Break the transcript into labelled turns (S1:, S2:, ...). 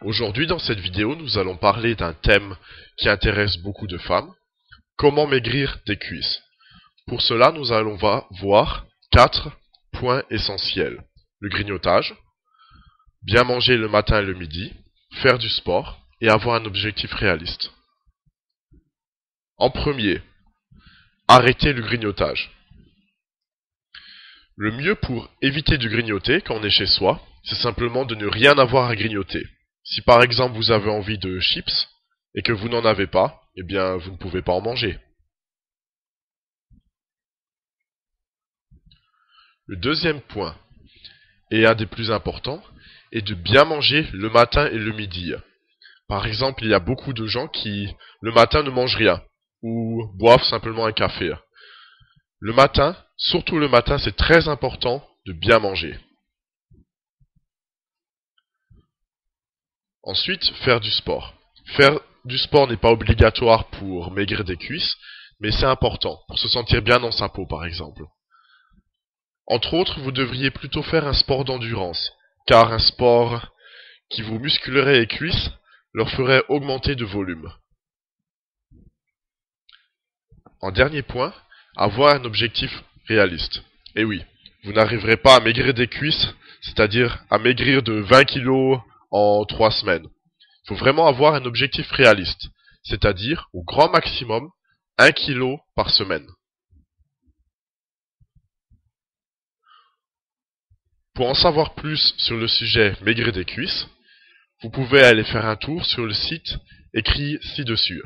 S1: Aujourd'hui, dans cette vidéo, nous allons parler d'un thème qui intéresse beaucoup de femmes. Comment maigrir des cuisses? Pour cela, nous allons voir 4 points essentiels. Le grignotage, bien manger le matin et le midi, faire du sport et avoir un objectif réaliste. En premier, arrêter le grignotage. Le mieux pour éviter de grignoter quand on est chez soi, c'est simplement de ne rien avoir à grignoter. Si par exemple vous avez envie de chips et que vous n'en avez pas, eh bien vous ne pouvez pas en manger. Le deuxième point, et un des plus importants, est de bien manger le matin et le midi. Par exemple, il y a beaucoup de gens qui, le matin, ne mangent rien, ou boivent simplement un café. Le matin, surtout le matin, c'est très important de bien manger. Ensuite, faire du sport. Faire du sport n'est pas obligatoire pour maigrir des cuisses, mais c'est important, pour se sentir bien dans sa peau par exemple. Entre autres, vous devriez plutôt faire un sport d'endurance, car un sport qui vous musculerait les cuisses leur ferait augmenter de volume. En dernier point, avoir un objectif réaliste. Et oui, vous n'arriverez pas à maigrir des cuisses, c'est-à-dire à maigrir de 20 kilos en 3 semaines. Il faut vraiment avoir un objectif réaliste, c'est-à-dire au grand maximum 1 kilo par semaine. Pour en savoir plus sur le sujet maigrir des cuisses, vous pouvez aller faire un tour sur le site écrit ci-dessus.